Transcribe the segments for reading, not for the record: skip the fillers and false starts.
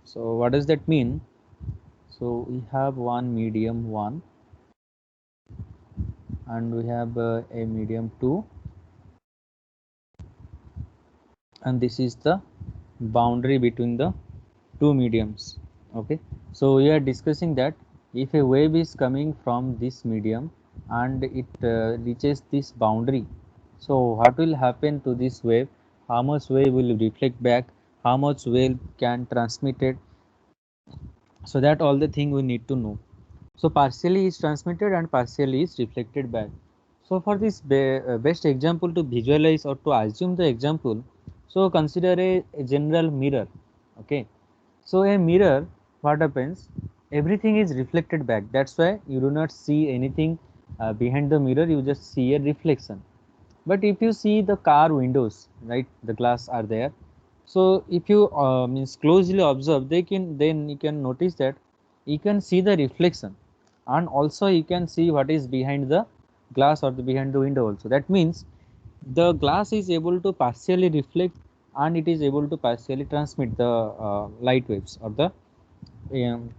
So what does that mean? So we have one medium 1 and we have a medium 2, and this is the boundary between the two mediums. Okay, so we are discussing that if a wave is coming from this medium and it reaches this boundary, so what will happen to this wave, how much wave will reflect back, how much wave can transmit it, so that all the thing we need to know. So partially is transmitted and partially is reflected back. So for this best example to visualize or to assume the example, so consider a general mirror. Okay, so a mirror, what happens? Everything is reflected back. That's why you do not see anything behind the mirror. You just see a reflection. But if you see the car windows, right, the glass are there. So if you means closely observe, then you can notice that you can see the reflection, and also you can see what is behind the glass or the behind the window also. That means the glass is able to partially reflect and it is able to partially transmit the light waves or the um,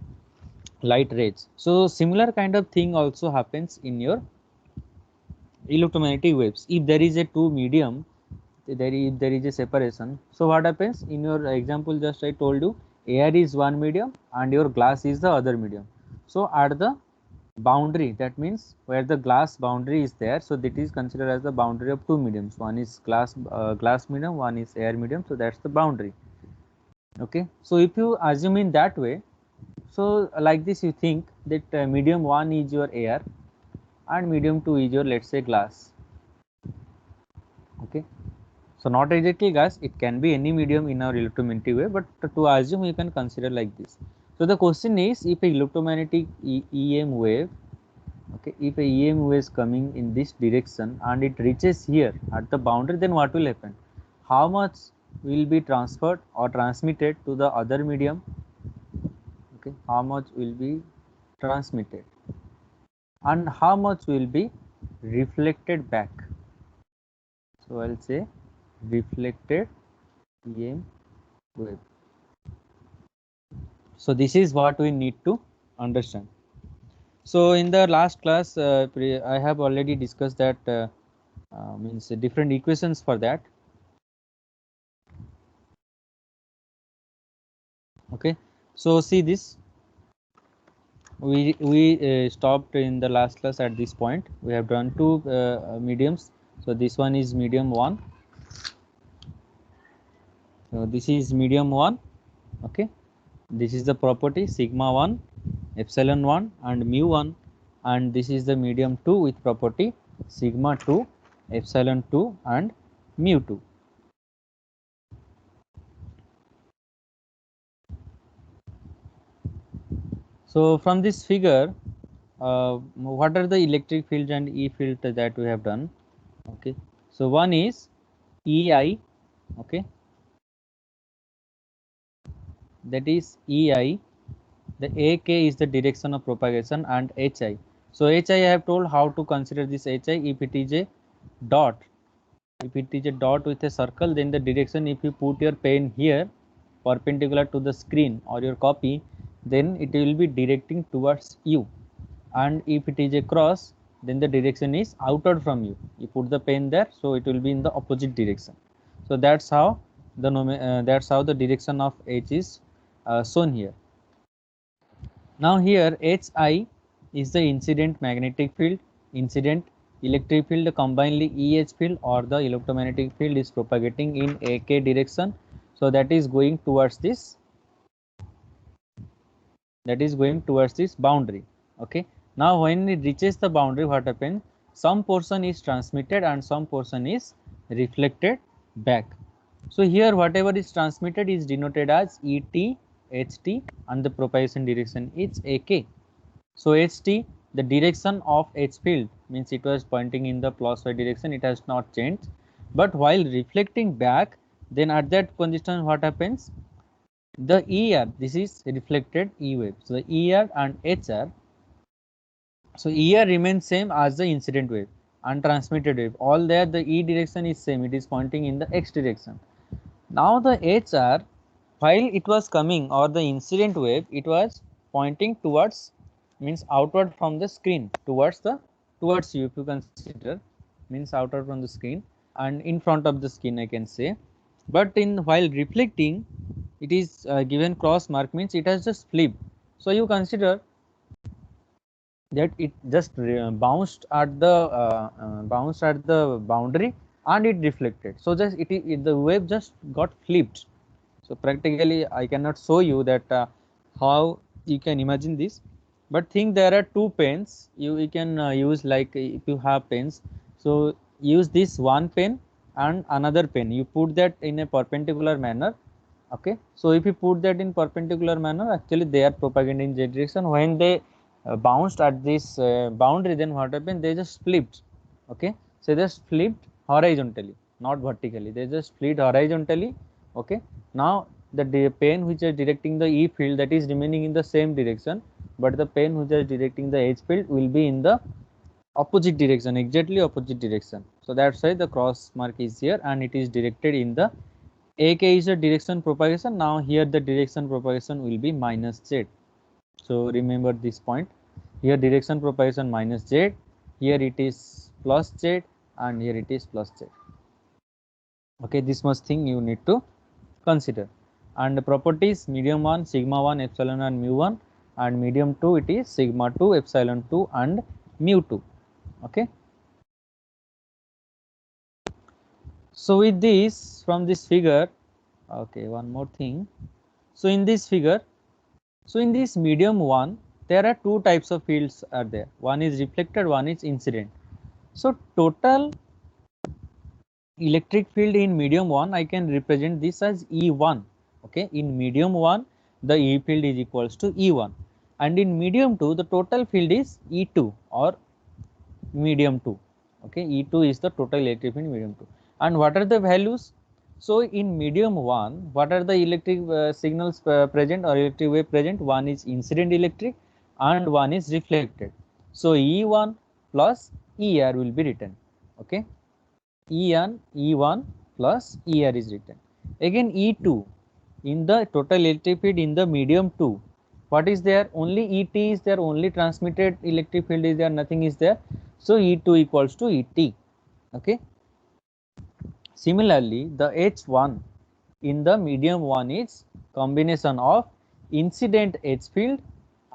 light rays. So similar kind of thing also happens in your electromagnetic waves. If there is a two medium, there is a separation. So what happens in your example? Just I told you, air is one medium and your glass is the other medium. So at the boundary, that means where the glass boundary is there, so that is considered as the boundary of two mediums. One is glass medium, one is air medium. So that's the boundary. Okay. So if you assume in that way, so like this, you think that medium 1 is your air and medium 2 is your, let's say, glass. Okay, so not exactly gas, it can be any medium in our electromagnetic wave, but to assume you can consider like this. So the question is, if a electromagnetic EM wave, okay, if a EM wave is coming in this direction and it reaches here at the boundary, then what will happen? How much will be transferred or transmitted to the other medium? Okay, how much will be transmitted and how much will be reflected back? So I'll say reflected EM wave. So this is what we need to understand. So in the last class, I have already discussed that means different equations for that. Okay, so see this. We stopped in the last class at this point. We have done two mediums. So this one is medium 1. So this is medium 1. Okay, this is the property sigma 1, epsilon 1 and mu 1, and this is the medium 2 with property sigma 2, epsilon 2 and mu 2. So from this figure, what are the electric field and E field that we have done? Okay, so one is EI, okay, that is EI. The AK is the direction of propagation, and HI. So HI I have told how to consider this HI. If it is a dot, if it is a dot with a circle, then the direction, if you put your pen here perpendicular to the screen or your copy, then it will be directing towards you. And if it is a cross, then the direction is outward from you. You put the pen there, so it will be in the opposite direction. So that's how the direction of H is shown here. Now here HI is the incident magnetic field, incident electric field, combinedly EH field or the electromagnetic field is propagating in AK direction. So that is going towards this, boundary. Okay. Now when it reaches the boundary, what happens? Some portion is transmitted and some portion is reflected back. So here whatever is transmitted is denoted as ET, HT, and the propagation direction is AK. So HT, the direction of H field, means it was pointing in the plus y direction, it has not changed. But while reflecting back, then at that position what happens? The ER, this is reflected E wave. So the ER and HR, so ER remains same as the incident wave and transmitted wave. All there the E direction is same, it is pointing in the X direction. Now the HR, while it was coming, or the incident wave, it was pointing towards, means outward from the screen, towards you, if you consider, means outward from the screen and in front of the screen, I can say. But in while reflecting, it is given cross mark, means it has just flipped. So you consider that it just bounced at the boundary and it reflected. So just the wave just got flipped. So practically I cannot show you that how you can imagine this, but think there are two pens. You can use, like if you have pens, so use this one pen and another pen, you put that in a perpendicular manner. Okay, so if you put that in perpendicular manner, actually they are propagating in z direction. When they bounced at this boundary, then what happened, they just flipped. Okay, so they just flipped horizontally, not vertically, they just flipped horizontally. Okay, now the pen which is directing the E field, that is remaining in the same direction, but the pen which is directing the H field will be in the opposite direction, exactly opposite direction. So that's why the cross mark is here, and it is directed in the AK is the direction propagation. Now here the direction propagation will be minus Z. So remember this point. Here direction propagation minus Z, here it is plus Z, and here it is plus Z. Okay, this much thing you need to consider. And the properties, medium 1, sigma 1, epsilon and mu 1, and medium 2, it is sigma 2, epsilon 2 and mu 2. Okay. So with this, from this figure, okay, one more thing. So in this figure, so in this medium 1, there are two types of fields are there. One is reflected, one is incident. So total electric field in medium 1, I can represent this as E1. Okay, in medium 1, the E field is equals to E1, and in medium 2, the total field is E2 or medium 2. Okay, E2 is the total electric field in medium 2. And what are the values? So in medium 1, what are the electric signals present, or electric wave present? One is incident electric and one is reflected. So E1 plus ER will be written. Okay, E1 plus ER is written. Again E2, in the total electric field in the medium 2, what is there? Only ET is there, only transmitted electric field is there, nothing is there. So E2 equals to ET. Okay. Similarly, the H1 in the medium 1 is combination of incident H field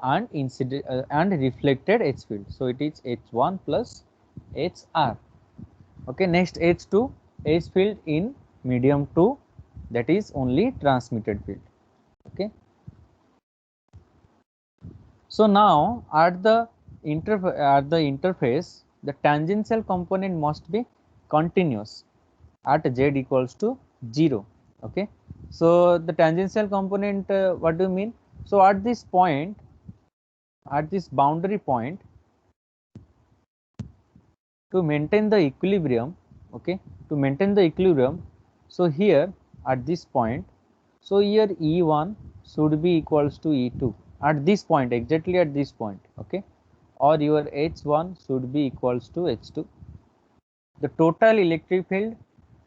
and reflected H field. So it is H1 plus HR. Okay, next H2, H field in medium 2, that is only transmitted field. Okay. So now at the interface, the tangential component must be continuous at z equals to 0. Okay. So the tangential component, what do you mean? So at this point, at this boundary point, to maintain the equilibrium, okay, to maintain the equilibrium, so here at this point, so here E1 should be equals to E2 at this point, exactly at this point. Okay, or your H1 should be equals to H2. The total electric field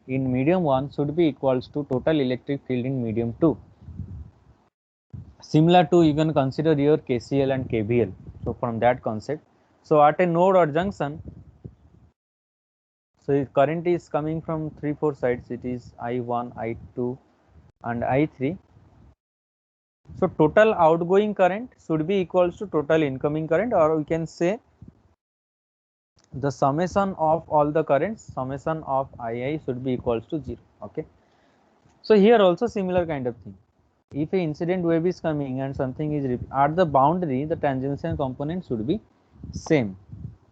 in medium 1 should be equals to total electric field in medium 2. Similar to, you can consider your KCL and KVL. So from that concept, so at a node or junction, so current is coming from 3-4 sides, it is I1, I2 and I3. So total outgoing current should be equals to total incoming current, or we can say the summation of all the currents, summation of II should be equals to 0. Okay. So here also similar kind of thing. If a incident wave is coming and something is at the boundary, the tangential component should be same.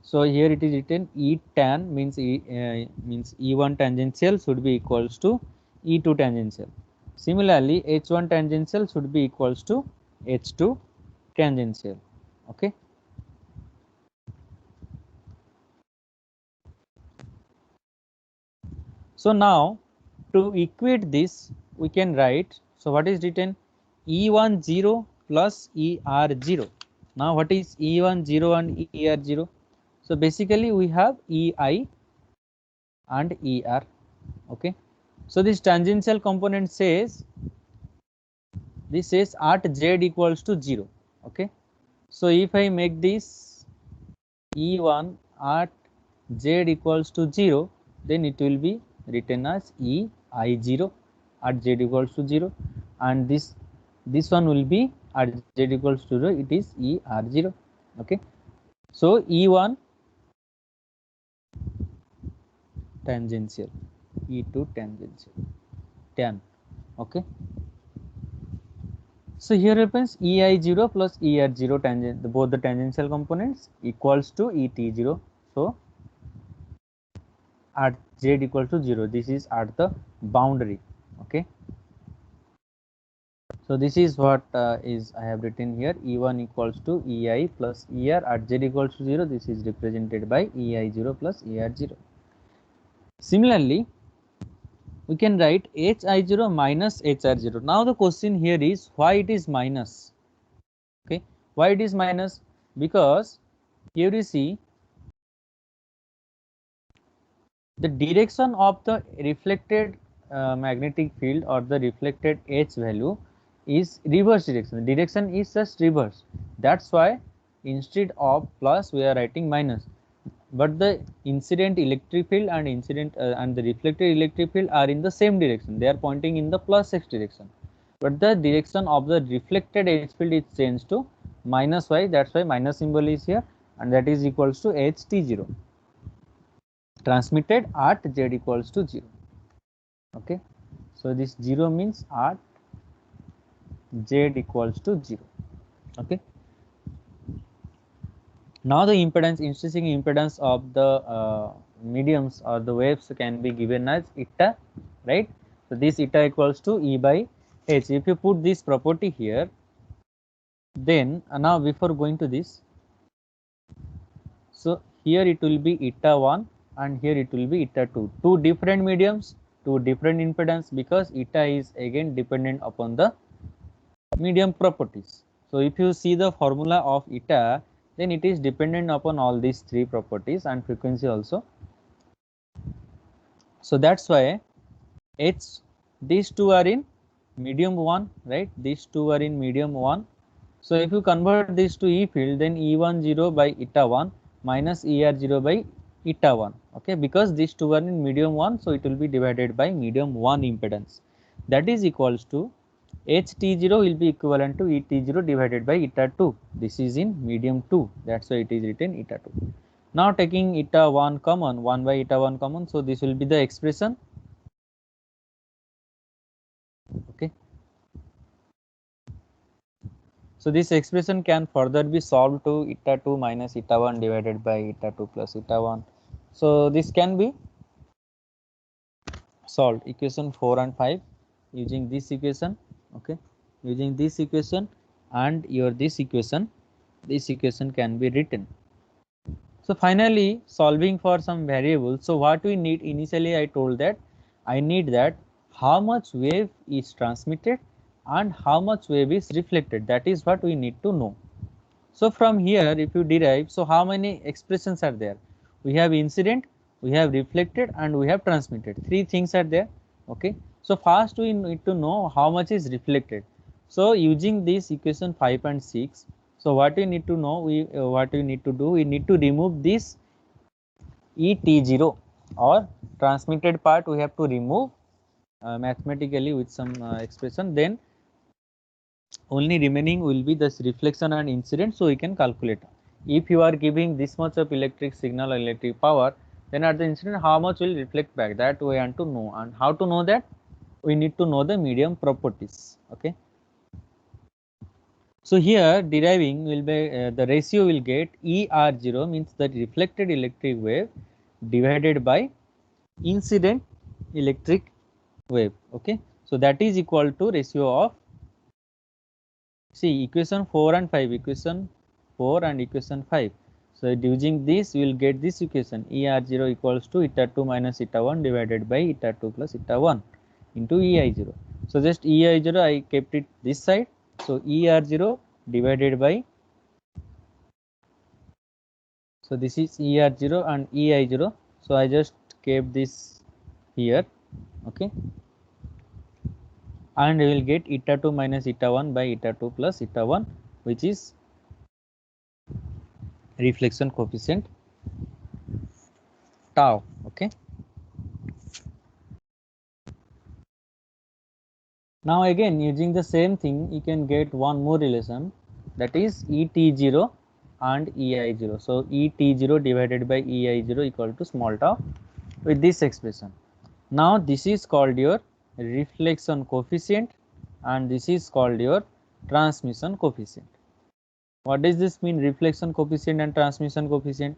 So here it is written E tan means E1 tangential should be equals to E2 tangential. Similarly, H1 tangential should be equals to H2 tangential. Okay. So now to equate this, we can write, so what is written? E1 0 plus ER 0. Now what is E1 0 and ER 0? So basically we have EI and ER. Okay. So this tangential component says this says at z equals to 0. Okay, so if I make this E1 at z equals to 0, then it will be written as ei0 at z equals to 0, and this one will be at z equals to 0, it is er0. Okay, so E1 tangential, E2 tangential, tan. Okay, so here happens ei0 plus er0 tangent, both the tangential components equals to et0. So at z equal to 0, this is at the boundary. Okay, so this is what is I have written here, E1 equals to ei plus er at z equals to 0. This is represented by ei0 plus er0. Similarly, we can write hi0 minus hr0. Now the question here is why it is minus. Okay, why it is minus? Because here you see the direction of the reflected magnetic field or the reflected H value is reverse direction. The direction is just reverse. That's why instead of plus we are writing minus. But the incident electric field and and the reflected electric field are in the same direction. They are pointing in the plus x direction. But the direction of the reflected H field is changed to minus y. That's why minus symbol is here, and that is equals to HT0. Transmitted at z equals to 0. Okay, so this 0 means at z equals to 0. Okay, now the impedance, intrinsic impedance of the mediums or the waves can be given as eta, right? So this eta equals to E by H. If you put this property here, then now before going to this, so here it will be eta 1 and here it will be eta 2. Two different mediums, two different impedance, because eta is again dependent upon the medium properties. So if you see the formula of eta, then it is dependent upon all these three properties and frequency also. So that's why H, these two are in medium 1, right? These two are in medium 1. So if you convert this to E field, then E1 0 by eta 1 minus ER 0 by eta 1. Okay, because these two are in medium 1, so it will be divided by medium 1 impedance. That is equals to HT0 will be equivalent to ET0 divided by eta 2. This is in medium 2. That's why it is written eta 2. Now taking eta 1 common, 1 by eta 1 common, so this will be the expression. Okay. So this expression can further be solved to eta 2 minus eta 1 divided by eta 2 plus eta 1. So this can be solved, equation 4 and 5 using this equation. Okay, using this equation and this equation can be written. So finally solving for some variables. So what we need, initially I told that I need that how much wave is transmitted and how much wave is reflected. That is what we need to know. So from here if you derive, so how many expressions are there? We have incident, we have reflected, and we have transmitted. Three things are there. Okay, so first we need to know how much is reflected. So using this equation 5 and 6, so what we need to know, what we need to do, we need to remove this ET0 or transmitted part, we have to remove mathematically with some expression, then only remaining will be this reflection and incident, so we can calculate. If you are giving this much of electric signal or electric power, then at the incident how much will reflect back, that we want to know. And how to know that? We need to know the medium properties. Okay, so here deriving will be the ratio will get ER0 means the reflected electric wave divided by incident electric wave. Okay, so that is equal to ratio of, see, equation 4 and 5, equation 4 and equation 5. So using this we will get this equation, ER0 equals to eta 2 minus eta 1 divided by eta 2 plus eta 1 into EI0. So just EI0 I kept it this side, so ER0 divided by, so this is ER0 and EI0, so I just kept this here. Okay, and we will get eta 2 minus eta 1 by eta 2 plus eta 1, which is reflection coefficient tau. Okay. Now again, using the same thing, you can get one more relation, that is ET0 and EI0. So ET0 divided by EI0 equal to small tau with this expression. Now this is called your reflection coefficient and this is called your transmission coefficient. What does this mean, reflection coefficient and transmission coefficient?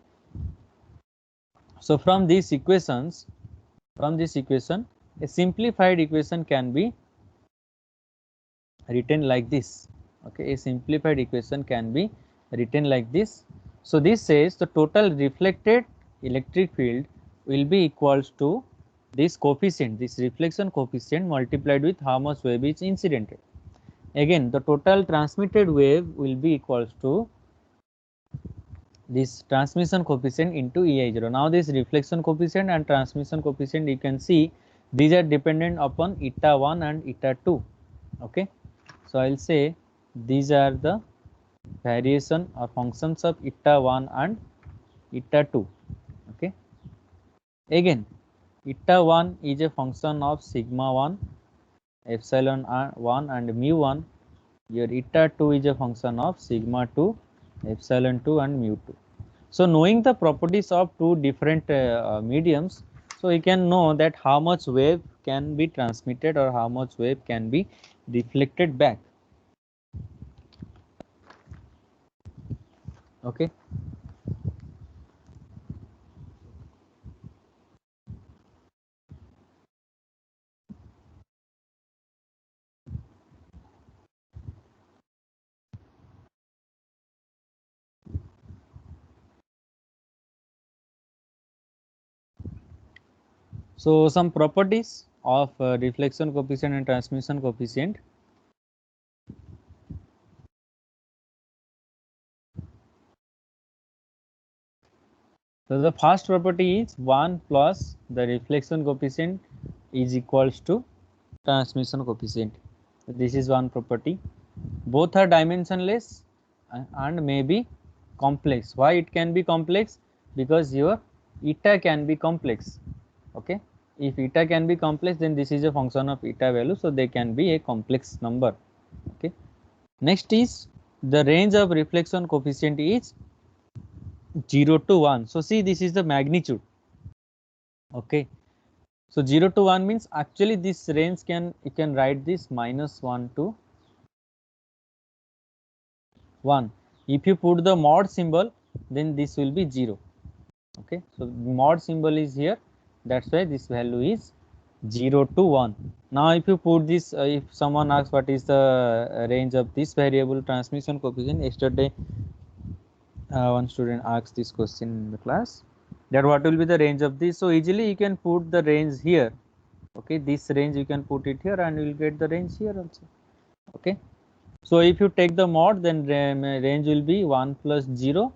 So from these equations, a simplified equation can be written like this. Okay, a simplified equation can be written like this. So this says the total reflected electric field will be equals to this coefficient, this reflection coefficient multiplied with how much wave is incidented. Again, the total transmitted wave will be equals to this transmission coefficient into EI0. Now this reflection coefficient and transmission coefficient, you can see these are dependent upon eta 1 and eta 2. Okay, so I'll say these are the variation or functions of eta 1 and eta 2. Okay, again eta 1 is a function of sigma 1, epsilon 1 and mu 1. Your eta 2 is a function of sigma 2, epsilon 2 and mu 2. So knowing the properties of two different mediums, so you can know that how much wave can be transmitted or how much wave can be reflected back. Okay. So some properties of reflection coefficient and transmission coefficient. So the first property is 1 plus the reflection coefficient is equals to transmission coefficient. So this is one property. Both are dimensionless and may be complex. Why it can be complex? Because your eta can be complex. Okay, if eta can be complex, then this is a function of eta value, so they can be a complex number. Okay, next is the range of reflection coefficient is 0 to 1. So see, this is the magnitude. Okay, so 0 to 1 means actually this range you can write this minus 1 to 1. If you put the mod symbol, then this will be 0. Okay, so mod symbol is here, that's why this value is 0 to 1. Now if you put this, if someone asks what is the range of this variable transmission coefficient, yesterday one student asked this question in the class, that what will be the range of this. So easily you can put the range here. Okay, this range you can put it here and you will get the range here also. Okay, so if you take the mod, then range will be 1 plus 0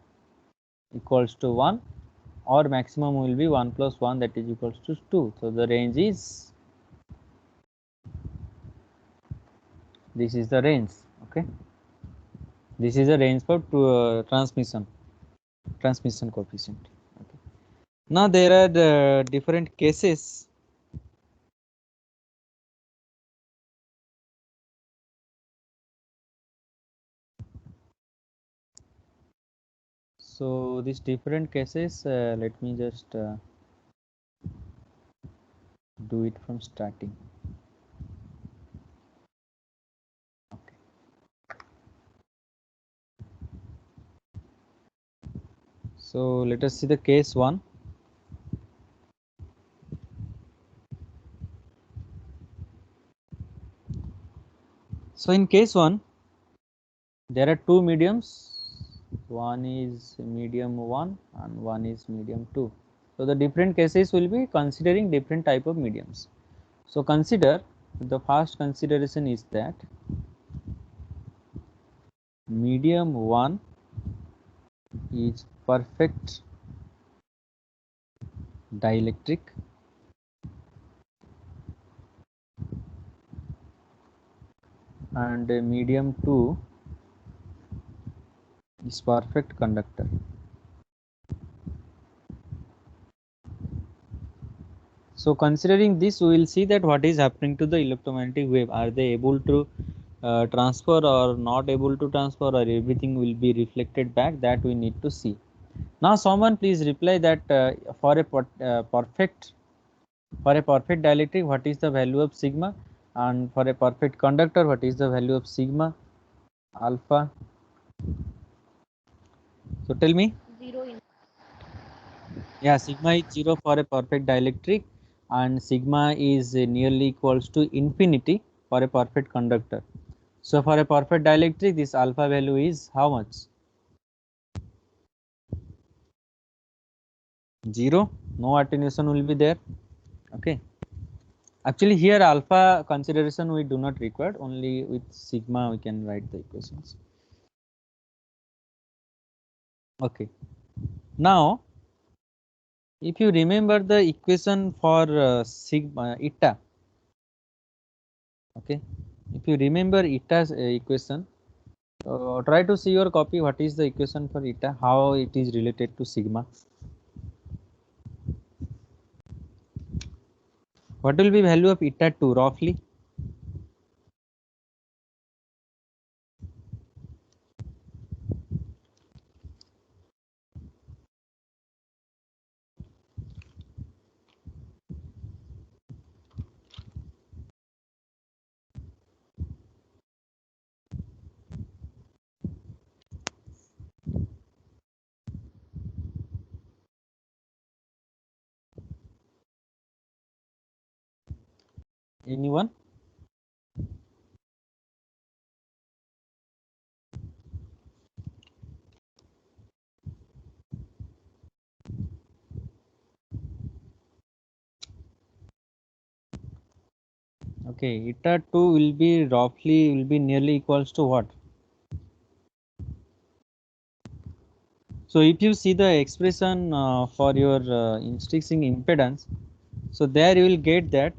equals to 1, or maximum will be 1 plus 1, that is equals to 2. So the range is, this is the range. Okay, this is the range for transmission coefficient. Okay. Now there are the different cases. So these different cases, let me just do it from starting. Okay. So let us see the case 1. So in case 1, there are two mediums. One is medium 1 and one is medium 2. So the different cases will be considering different type of mediums. So consider, the first consideration is that medium 1 is perfect dielectric . and medium 2 is perfect conductor. So considering this, we will see that what is happening to the electromagnetic wave. Are they able to transfer or not able to transfer, or everything will be reflected back? That we need to see. Now someone please reply that for a perfect dielectric, what is the value of sigma, and for a perfect conductor, what is the value of sigma alpha? So tell me. 0. Yeah, sigma is 0 for a perfect dielectric, and sigma is nearly equals to infinity for a perfect conductor. So for a perfect dielectric, this alpha value is how much? 0. No attenuation will be there. Okay. Actually, here alpha consideration we do not require. Only with sigma we can write the equations. Okay. Now, if you remember the equation for sigma eta, okay. If you remember eta's equation, try to see your copy. What is the equation for eta? How it is related to sigma? What will be value of eta 2 roughly? Anyone? Okay, eta 2 will be nearly equals to what? So if you see the expression for your intrinsic impedance, so there you will get that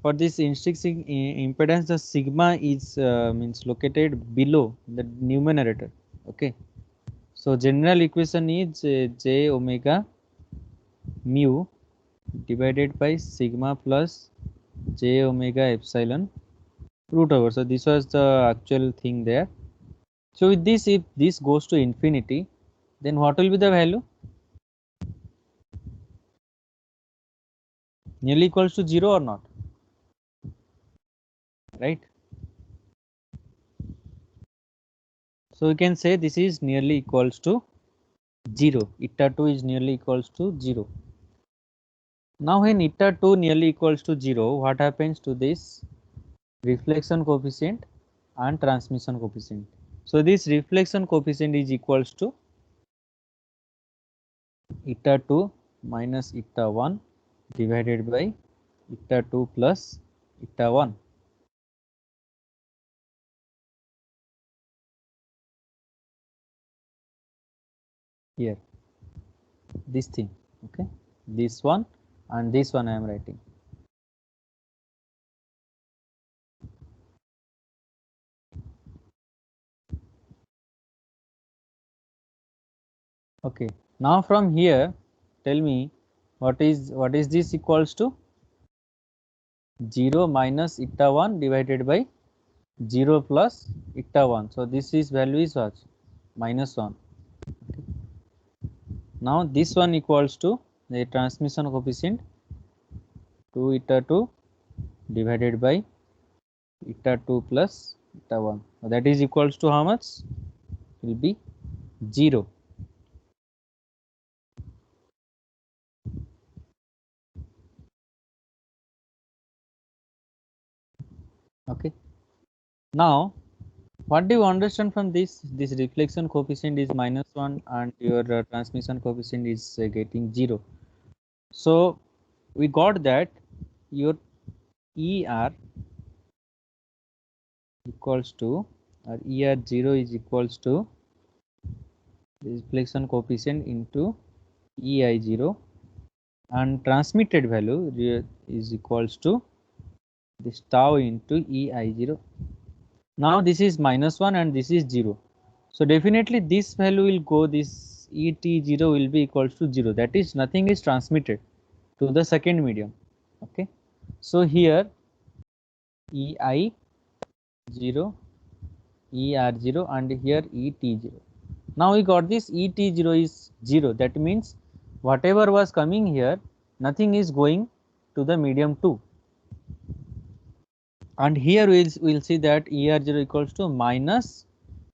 for this intrinsic impedance, the sigma is means located below the numerator. Okay, so general equation is j omega mu divided by sigma plus j omega epsilon root over. So this was the actual thing there. So with this, if this goes to infinity, then what will be the value? Nearly equals to 0 or not? Right? So we can say this is nearly equals to 0. Eta 2 is nearly equals to 0. Now when eta 2 nearly equals to 0, what happens to this reflection coefficient and transmission coefficient? So this reflection coefficient is equals to eta 2 minus eta 1 divided by eta 2 plus eta 1. Here, this thing, okay, this one and this one I am writing. Okay, now from here, tell me what is this equals to? 0 minus eta 1 divided by 0 plus eta 1. So this is value is what? Minus 1. Okay. Now this one equals to the transmission coefficient 2 eta 2 divided by eta 2 plus eta 1. So that is equals to how much? Will be 0. Okay. Now what do you understand from this? This reflection coefficient is minus 1 and your transmission coefficient is getting 0. So we got that your ER equals to, or ER0 is equals to reflection coefficient into EI0, and transmitted value is equals to this tau into EI0. Now this is -1 and this is 0. So definitely this value will go, this ET0 will be equals to 0. That is, nothing is transmitted to the second medium. Okay. So here EI0, ER0 and here ET0. Now we got this ET0 is 0. That means whatever was coming here, nothing is going to the medium 2. And here we'll see that ER0 equals to minus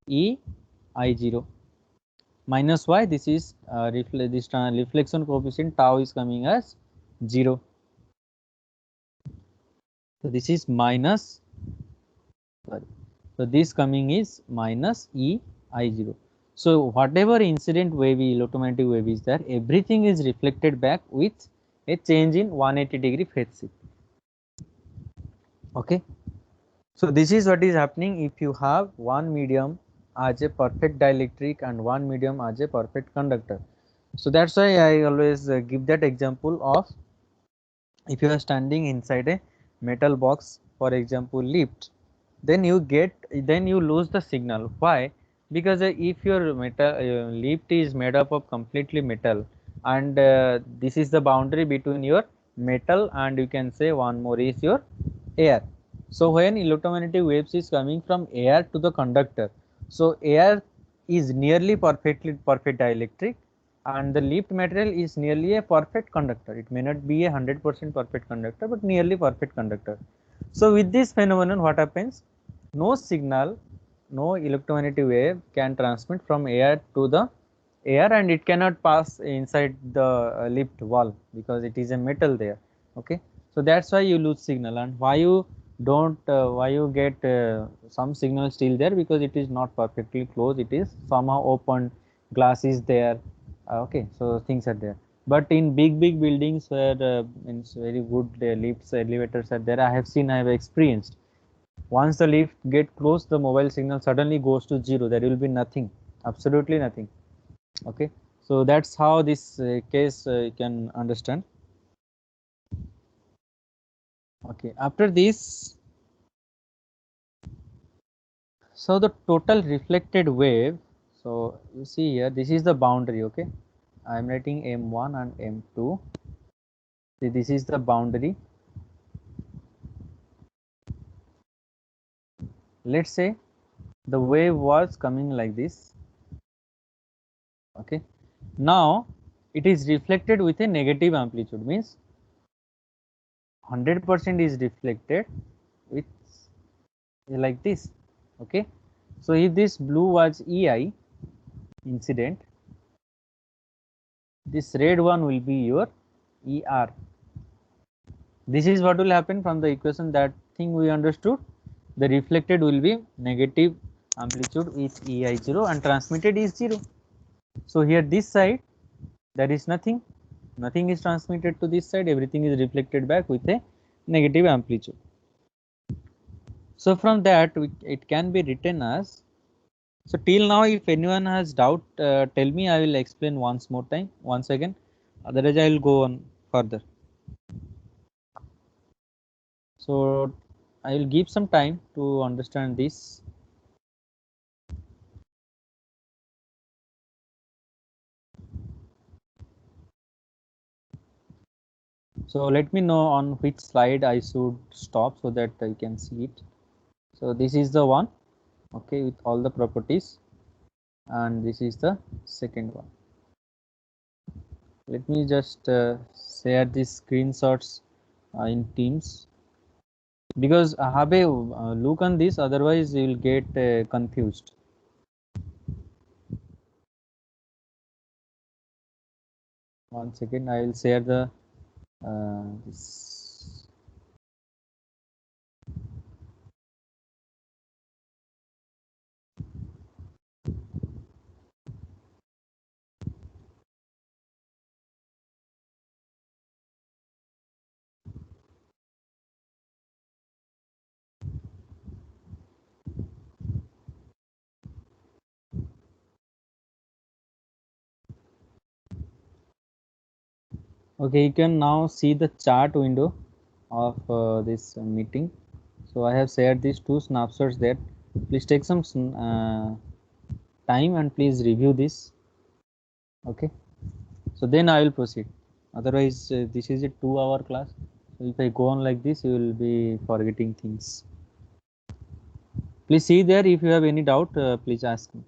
EI0. Minus y, this is reflection coefficient tau is coming as 0. So this is minus, sorry, so this coming is minus EI0. So whatever incident wave, electromagnetic wave is there, everything is reflected back with a change in 180-degree phase shift. Okay. So this is what is happening if you have one medium as a perfect dielectric and one medium as a perfect conductor. So that's why I always give that example of, if you are standing inside a metal box, for example lift, then you lose the signal. Why? Because if your metal lift is made up of completely metal, and this is the boundary between your metal and you can say one more is your air. So when electromagnetic waves is coming from air to the conductor, so air is nearly perfect dielectric and the lift material is nearly a perfect conductor. It may not be a 100% perfect conductor, but nearly perfect conductor. So with this phenomenon, what happens? No signal, no electromagnetic wave can transmit from air to the air, and it cannot pass inside the lift wall because it is a metal there. Okay, so that's why you lose signal. And why you don't, why you get some signal still there? Because it is not perfectly closed, it is somehow open, glass is there. Okay, so things are there. But in big buildings where it's very good lifts, elevators are there, I have seen, I have experienced, once the lift get closed, the mobile signal suddenly goes to 0. There will be nothing, absolutely nothing. Okay, so that's how this case you can understand. Okay, after this, so the total reflected wave, so you see here, this is the boundary. Okay, I am writing M1 and M2. See, this is the boundary. Let's say the wave was coming like this. Okay, now it is reflected with a negative amplitude, means 100% is reflected with like this. Okay, so if this blue was EI incident, this red one will be your ER. This is what will happen from the equation, that thing we understood. The reflected will be negative amplitude with EI0 and transmitted is 0. So here this side there is nothing, nothing is transmitted to this side, everything is reflected back with a negative amplitude. So from that it can be written as, so till now if anyone has doubt, tell me, I will explain once more time, once again, otherwise I will go on further. So I will give some time to understand this. So let me know on which slide I should stop so that I can see it. So this is the one, okay, with all the properties, and this is the second one. Let me just share these screenshots in Teams, because I have a look on this, otherwise you will get confused. One second, I will share the this. Okay, you can now see the chart window of this meeting. So I have shared these two snapshots there. Please take some time and please review this. Okay, so then I will proceed. Otherwise, this is a 2-hour class. So if I go on like this, you will be forgetting things. Please see there. If you have any doubt, please ask me.